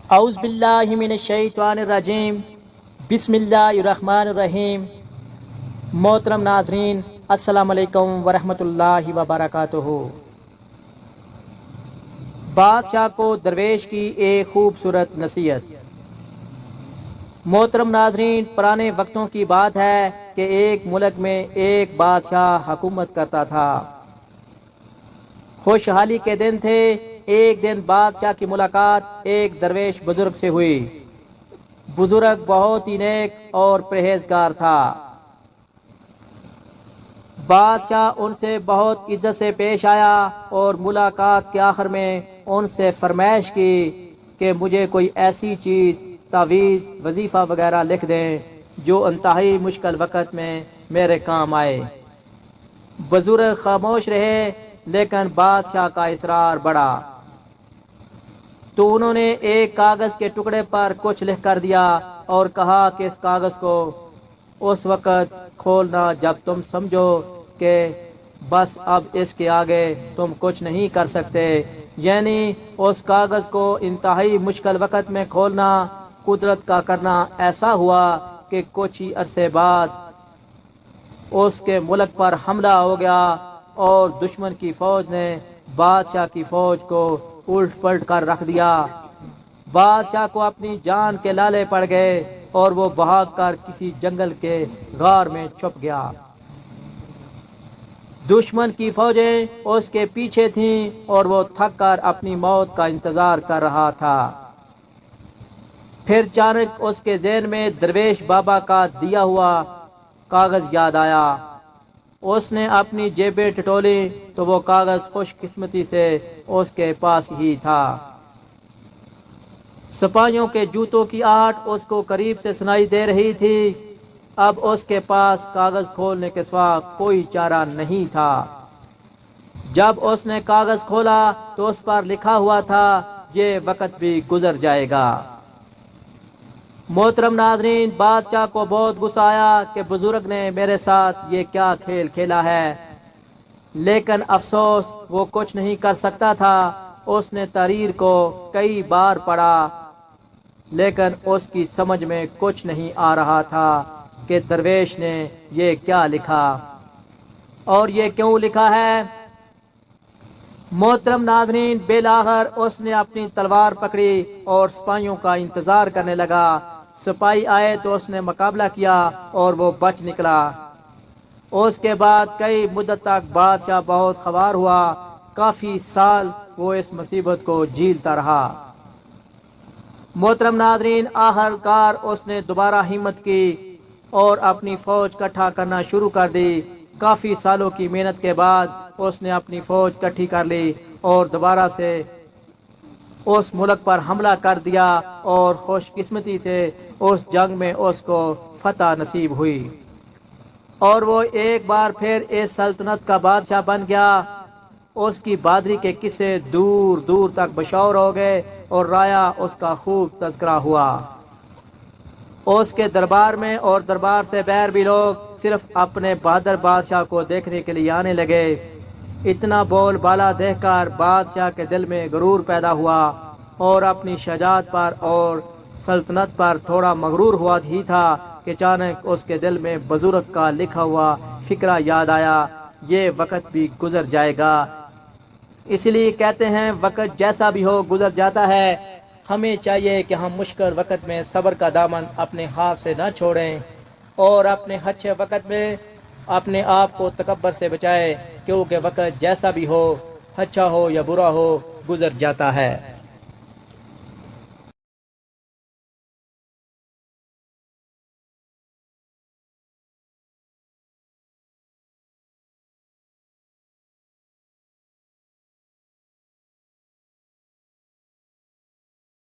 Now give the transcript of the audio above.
اعوذ باللہ من الشیطان الرجیم، بسم اللہ الرحمن الرحیم۔ محترم ناظرین، السلام علیکم ورحمۃ اللہ وبرکاتہ۔ بادشاہ کو درویش کی ایک خوبصورت نصیحت۔ محترم ناظرین، پرانے وقتوں کی بات ہے کہ ایک ملک میں ایک بادشاہ حکومت کرتا تھا۔ خوشحالی کے دن تھے۔ ایک دن بادشاہ کی ملاقات ایک درویش بزرگ سے ہوئی۔ بزرگ بہت ہی نیک اور پرہیزگار تھا۔ بادشاہ ان سے بہت عزت سے پیش آیا اور ملاقات کے آخر میں ان سے فرمائش کی کہ مجھے کوئی ایسی چیز، تعویذ، وظیفہ وغیرہ لکھ دیں جو انتہائی مشکل وقت میں میرے کام آئے۔ بزرگ خاموش رہے، لیکن بادشاہ کا اصرار بڑھا تو انہوں نے ایک کاغذ کے ٹکڑے پر کچھ لکھ کر دیا اور کہا کہ اس کاغذ کو اس وقت کھولنا جب تم سمجھو کہ بس اب اس کے آگے تم کچھ نہیں کر سکتے۔ یعنی اس کاغذ کو انتہائی مشکل وقت میں کھولنا قدرت کا کرنا ایسا ہوا کہ کچھ ہی عرصے بعد اس کے ملک پر حملہ ہو گیا اور دشمن کی فوج نے بادشاہ کی فوج کو الٹ پلٹ کر رکھ دیا۔ بادشاہ کو اپنی جان کے لالے پڑ گئے اور وہ بھاگ کر کسی جنگل کے غار میں چھپ گیا۔ دشمن کی فوجیں اس کے پیچھے تھیں اور وہ تھک کر اپنی موت کا انتظار کر رہا تھا۔ پھر اچانک اس کے ذہن میں درویش بابا کا دیا ہوا کاغذ یاد آیا۔ اس نے اپنی جیبیں ٹٹولی تو وہ کاغذ خوش قسمتی سے اس کے پاس ہی تھا۔ سپاہیوں کے جوتوں کی آہٹ اس کو قریب سے سنائی دے رہی تھی۔ اب اس کے پاس کاغذ کھولنے کے سوا کوئی چارہ نہیں تھا۔ جب اس نے کاغذ کھولا تو اس پر لکھا ہوا تھا، یہ وقت بھی گزر جائے گا۔ محترم ناظرین، بادشاہ کو بہت غصہ آیا کہ بزرگ نے میرے ساتھ یہ کیا کھیل کھیلا ہے، لیکن افسوس وہ کچھ نہیں کر سکتا تھا۔ اس نے تحریر کو کئی بار پڑھا، لیکن اس کی سمجھ میں کچھ نہیں آ رہا تھا کہ درویش نے یہ کیا لکھا اور یہ کیوں لکھا ہے۔ محترم ناظرین، بالآخر اس نے اپنی تلوار پکڑی اور سپاہیوں کا انتظار کرنے لگا۔ سپاہی آئے تو اس نے مقابلہ کیا اور وہ بچ نکلا۔ اس کے بعد کئی مدت تک بادشاہ بہت خوار ہوا۔ کافی سال وہ اس مصیبت کو جھیلتا رہا۔ محترم ناظرین، آخر کار اس نے دوبارہ ہمت کی اور اپنی فوج اکٹھا کرنا شروع کر دی۔ کافی سالوں کی محنت کے بعد اس نے اپنی فوج اکٹھی کر لی اور دوبارہ سے اس ملک پر حملہ کر دیا اور خوش قسمتی سے اس جنگ میں اس کو فتح نصیب ہوئی اور وہ ایک بار پھر اس سلطنت کا بادشاہ بن گیا۔ اس کی بہادری کے قصے دور دور تک مشہور ہو گئے اور رایا اس کا خوب تذکرہ ہوا۔ اس کے دربار میں اور دربار سے باہر بھی لوگ صرف اپنے بہادر بادشاہ کو دیکھنے کے لیے آنے لگے۔ اتنا بول بالا دیکھ کر بادشاہ کے دل میں غرور پیدا ہوا اور اپنی شجاعت پر اور سلطنت پر تھوڑا مغرور ہوا ہی تھا کہ اچانک اس کے دل میں بزرگ کا لکھا ہوا فقرہ یاد آیا، یہ وقت بھی گزر جائے گا۔ اس لیے کہتے ہیں وقت جیسا بھی ہو گزر جاتا ہے۔ ہمیں چاہیے کہ ہم مشکل وقت میں صبر کا دامن اپنے ہاتھ سے نہ چھوڑیں اور اپنے اچھے وقت میں اپنے آپ کو تکبر سے بچائیں، کیونکہ وقت جیسا بھی ہو، اچھا ہو یا برا ہو، گزر جاتا ہے۔